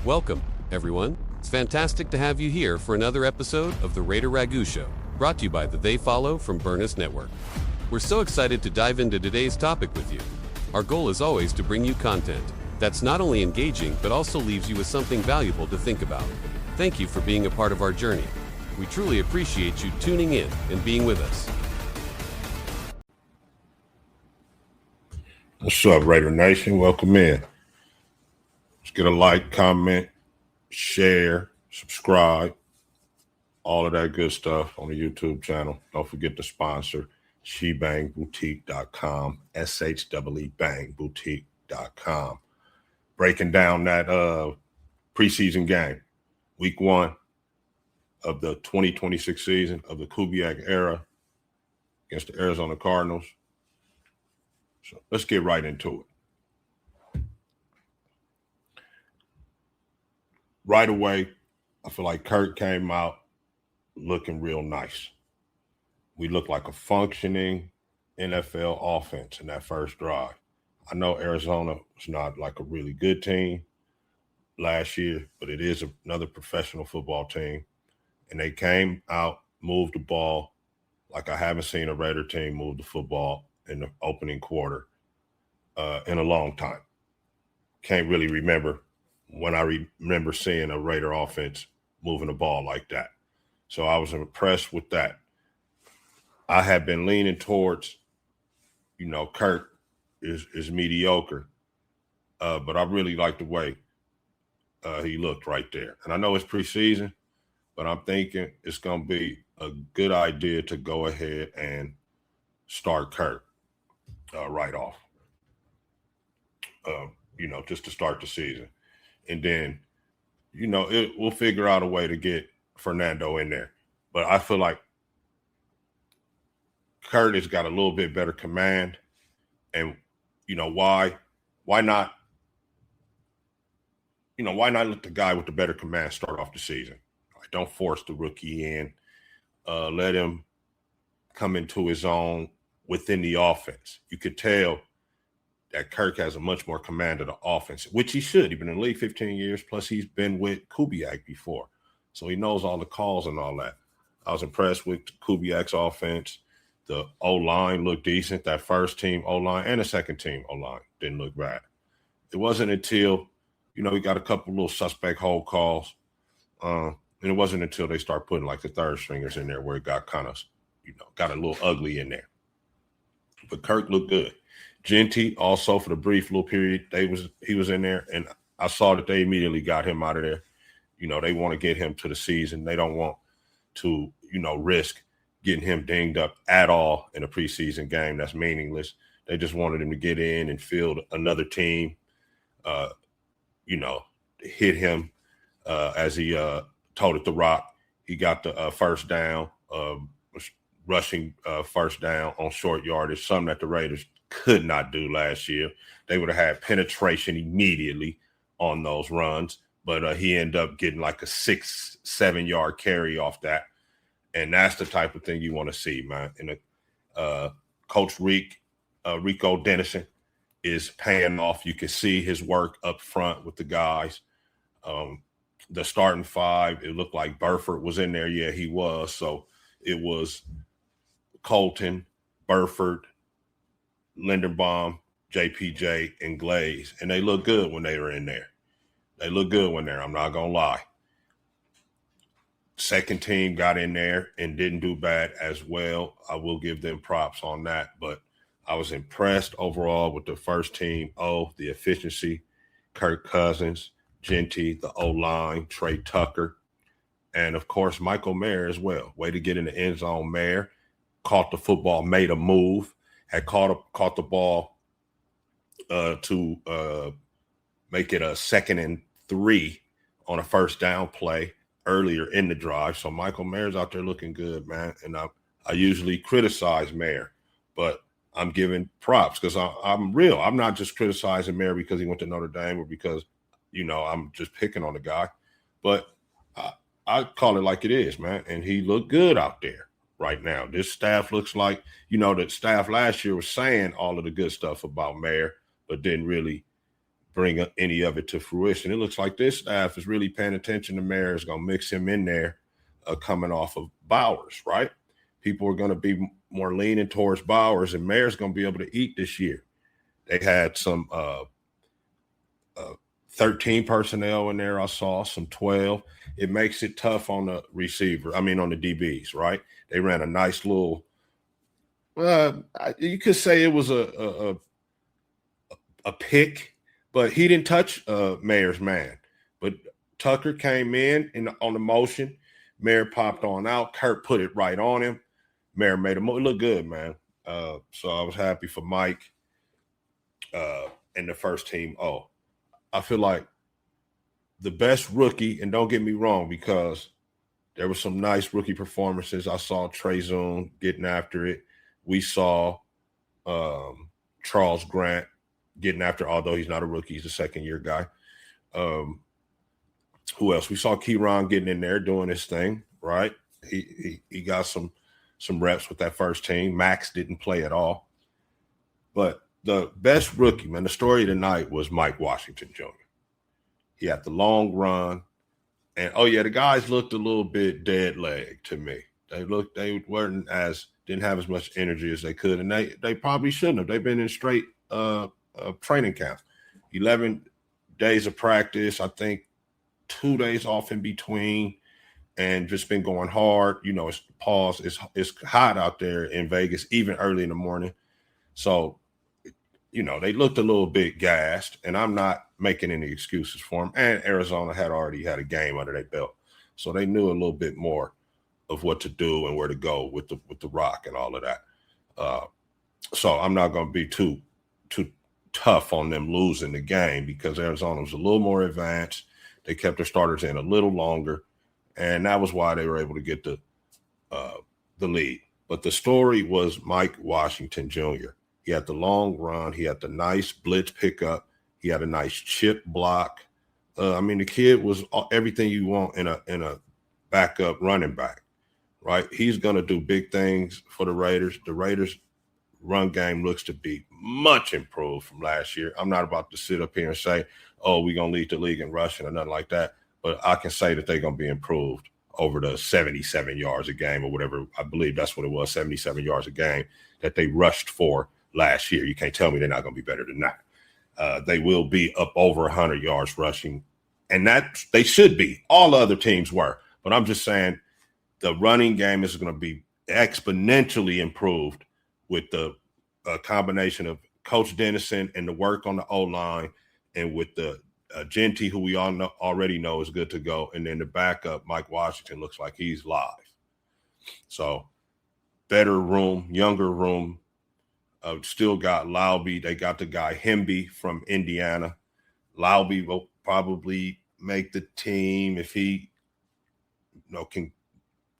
Welcome, everyone. It's fantastic to have you here for another episode of the Raider Ragu Show, brought to you by the They Follow from Burness Network. We're so excited to dive into today's topic with you. Our goal is always to bring you content that's not only engaging, but also leaves you with something valuable to think about. Thank you for being a part of our journey. We truly appreciate you tuning in and being with us. What's up, Raider Nation? Welcome in. Let's get a like, comment, share, subscribe, all of that good stuff on the YouTube channel. Don't forget to sponsor shebangboutique.com, SHEEBangboutique.com. Breaking down that preseason game, week 1 of the 2026 season of the Kubiak era against the Arizona Cardinals. So let's get right into it. Right away, I feel like Kurt came out looking real nice. We looked like a functioning NFL offense in that first drive. I know Arizona was not like a really good team last year, but it is another professional football team. And they came out, moved the ball like I haven't seen a Raider team move the football in the opening quarter in a long time. Can't really remember when I remember seeing a Raider offense moving the ball like that. So I was impressed with that. I had been leaning towards, Kurt is mediocre, but I really like the way he looked right there. And I know it's preseason, but I'm thinking it's going to be a good idea to go ahead and start Kurt right off, just to start the season. And then, we'll figure out a way to get Fernando in there. But I feel like Kurt has got a little bit better command. And, why not, why not let the guy with the better command start off the season? Like, don't force the rookie in. Let him come into his own within the offense. You could tell that Kirk has a much more command of the offense, which he should. He's been in the league 15 years, plus he's been with Kubiak before. So he knows all the calls and all that. I was impressed with Kubiak's offense. The O-line looked decent. That first team O-line and the second team O-line didn't look bad. It wasn't until, we got a couple little suspect hold calls. And it wasn't until they start putting like the third stringers in there where it got kind of, got a little ugly in there. But Kirk looked good. Genty also, for the brief little period he was in there, and I saw that they immediately got him out of there. They want to get him to the season. They don't want to, risk getting him dinged up at all in a preseason game that's meaningless. They just wanted him to get in and field another team, hit him as he toted the rock. He got the first down, rushing first down on short yardage, something that the Raiders could not do last year. They would have had penetration immediately on those runs, but he ended up getting like a 6-7 yard carry off that. And that's the type of thing you want to see, man. And Coach Rico Dennison is paying off. You can see his work up front with the guys. The starting five, it looked like Burford was in there. Yeah, he was. So it was Colton, Burford, Linderbaum, JPJ, and Glaze. And they look good when they were in there. They look good when they're, I'm not going to lie. Second team got in there and didn't do bad as well. I will give them props on that. But I was impressed overall with the first team. The efficiency, Kirk Cousins, Genty, the O-line, Trey Tucker, and, of course, Michael Mayer as well. Way to get in the end zone, Mayer. Caught the football, made a move. Had caught the ball to make it a 2nd and 3 on a first down play earlier in the drive. So Michael Mayer's out there looking good, man. And I usually criticize Mayer, but I'm giving props because I'm real. I'm not just criticizing Mayer because he went to Notre Dame or because, I'm just picking on the guy. But I call it like it is, man. And he looked good out there. Right now, this staff looks like, the staff last year was saying all of the good stuff about Mayer, but didn't really bring any of it to fruition. It looks like this staff is really paying attention to Mayer. Is going to mix him in there coming off of Bowers, right? People are going to be more leaning towards Bowers, and Mayer's going to be able to eat this year. They had some 13 personnel in there. I saw some 12. It makes it tough on the receiver. I mean, on the DBs, right? They ran a nice little. You could say it was a pick, but he didn't touch Mayer's man. But Tucker came in on the motion. Mayer popped on out. Kurt put it right on him. Mayer made him look good, man. So I was happy for Mike and the first team. Oh, I feel like the best rookie, and don't get me wrong, because there were some nice rookie performances. I saw Trey Zoon getting after it. We saw Charles Grant getting after, although he's not a rookie, he's a second-year guy. Who else? We saw Keyron getting in there doing his thing, right? He got some reps with that first team. Max didn't play at all. But the best rookie, man, the story of the night was Mike Washington Jr. He had the long run. And, the guys looked a little bit dead leg to me. They didn't have as much energy as they could, and they probably shouldn't have. They've been in straight training camp. 11 days of practice, I think 2 days off in between, and just been going hard. It's hot out there in Vegas, even early in the morning. So, they looked a little bit gassed, and I'm not making any excuses for them. And Arizona had already had a game under their belt, so they knew a little bit more of what to do and where to go with the rock and all of that. So I'm not going to be too tough on them losing the game, because Arizona was a little more advanced. They kept their starters in a little longer, and that was why they were able to get the lead. But the story was Mike Washington Jr. He had the long run. He had the nice blitz pickup. He had a nice chip block. The kid was everything you want in a backup running back, right? He's going to do big things for the Raiders. The Raiders' run game looks to be much improved from last year. I'm not about to sit up here and say, we're going to lead the league in rushing or nothing like that, but I can say that they're going to be improved over the 77 yards a game or whatever. I believe that's what it was, 77 yards a game that they rushed for last year. You can't tell me they're not going to be better than that. They will be up over 100 yards rushing, and that they should be. All the other teams were, but I'm just saying the running game is going to be exponentially improved with the combination of Coach Dennison and the work on the O-line, and with the Genty, who we all already know is good to go, and then the backup, Mike Washington, looks like he's live. So better room, younger room. Still got Laube. They got the guy Hemby from Indiana. Laube will probably make the team if he can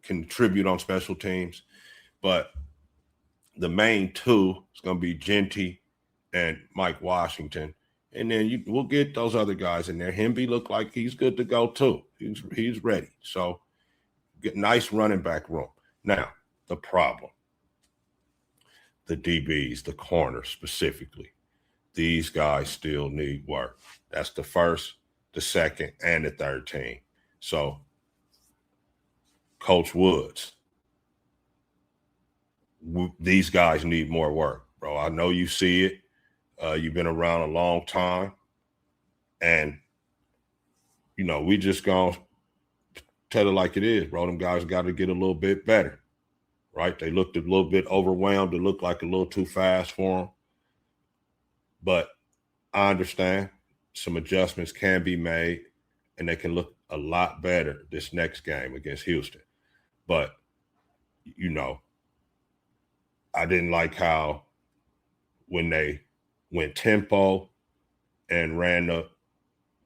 contribute on special teams. But the main two is going to be Genty and Mike Washington. And then we'll get those other guys in there. Hemby looked like he's good to go too. He's ready. So get nice running back room. Now, the problem. The DBs, the corners specifically, these guys still need work. That's the first, the second, and the third team. So, Coach Woods, these guys need more work, bro. I know you see it. You've been around a long time. And, we just going to tell it like it is, bro. Them guys got to get a little bit better. Right? They looked a little bit overwhelmed. It looked like a little too fast for them. But I understand some adjustments can be made, and they can look a lot better this next game against Houston. But, I didn't like how when they went tempo and ran the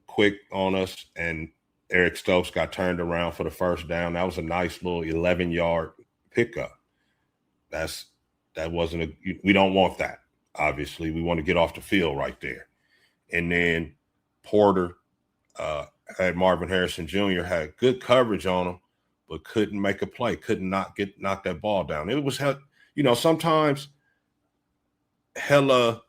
quick on us, and Eric Stokes got turned around for the first down. That was a nice little 11-yard pickup. We don't want that. Obviously, we want to get off the field right there. And then Porter had Marvin Harrison Jr. had good coverage on him, but couldn't make a play, couldn't knock that ball down. It was, sometimes hella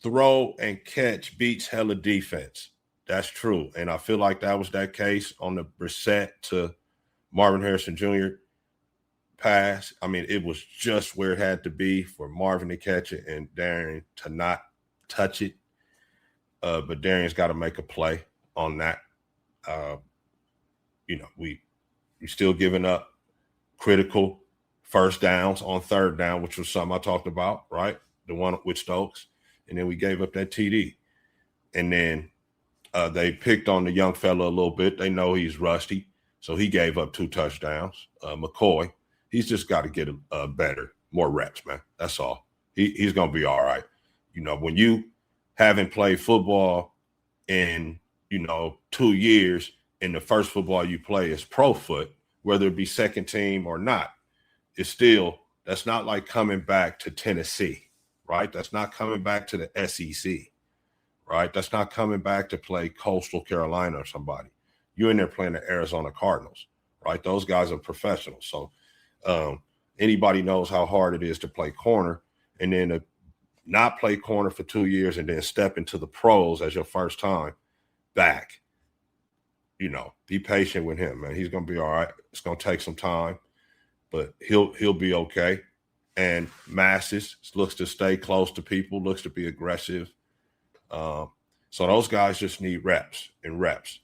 throw and catch beats hella defense. That's true. And I feel like that was that case on the Brissett to Marvin Harrison Jr. pass. I mean, it was just where it had to be for Marvin to catch it and Darian to not touch it. But Darian's got to make a play on that. We still giving up critical first downs on third down, which was something I talked about, right? The one with Stokes. And then we gave up that TD. And then they picked on the young fella a little bit. They know he's rusty. So he gave up 2 touchdowns. McCoy, he's just got to get better, more reps, man. That's all. He's going to be all right. When you haven't played football in, 2 years, and the first football you play is pro foot, whether it be second team or not, that's not like coming back to Tennessee, right? That's not coming back to the SEC, right? That's not coming back to play Coastal Carolina or somebody. You're in there playing the Arizona Cardinals, right? Those guys are professionals. So anybody knows how hard it is to play corner, and then to not play corner for 2 years and then step into the pros as your first time back. Be patient with him, man. He's going to be all right. It's going to take some time, but he'll be okay. And Massis looks to stay close to people, looks to be aggressive. So those guys just need reps and reps.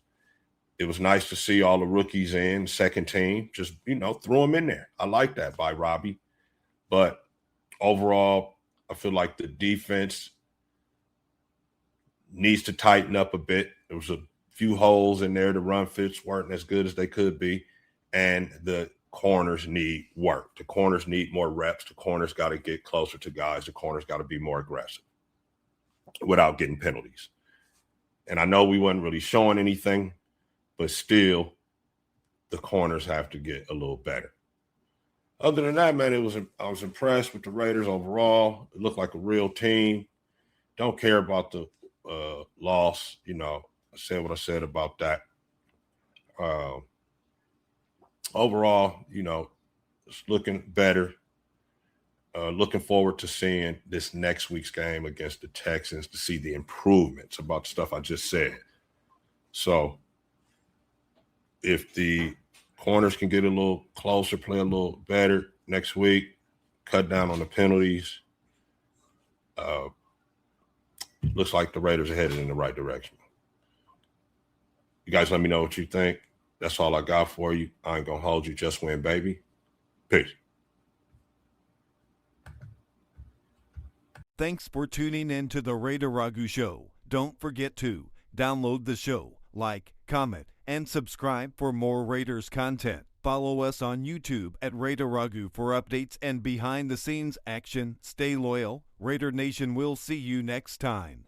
It was nice to see all the rookies in, second team, just, throw them in there. I like that by Robbie. But overall, I feel like the defense needs to tighten up a bit. There was a few holes in there. The run fits weren't as good as they could be. And the corners need work. The corners need more reps. The corners got to get closer to guys. The corners got to be more aggressive without getting penalties. And I know we wasn't really showing anything, but still the corners have to get a little better. Other than that, man, I was impressed with the Raiders overall. It looked like a real team. Don't care about the loss. I said what I said about that. Overall, it's looking better. Looking forward to seeing this next week's game against the Texans to see the improvements about the stuff I just said. So if the corners can get a little closer, play a little better next week, cut down on the penalties, looks like the Raiders are headed in the right direction. You guys let me know what you think. That's all I got for you. I ain't going to hold you. Just win, baby. Peace. Thanks for tuning in to the Raider Ragu Show. Don't forget to download the show, like, comment, and subscribe for more Raiders content. Follow us on YouTube at Raider Ragu for updates and behind-the-scenes action. Stay loyal. Raider Nation will see you next time.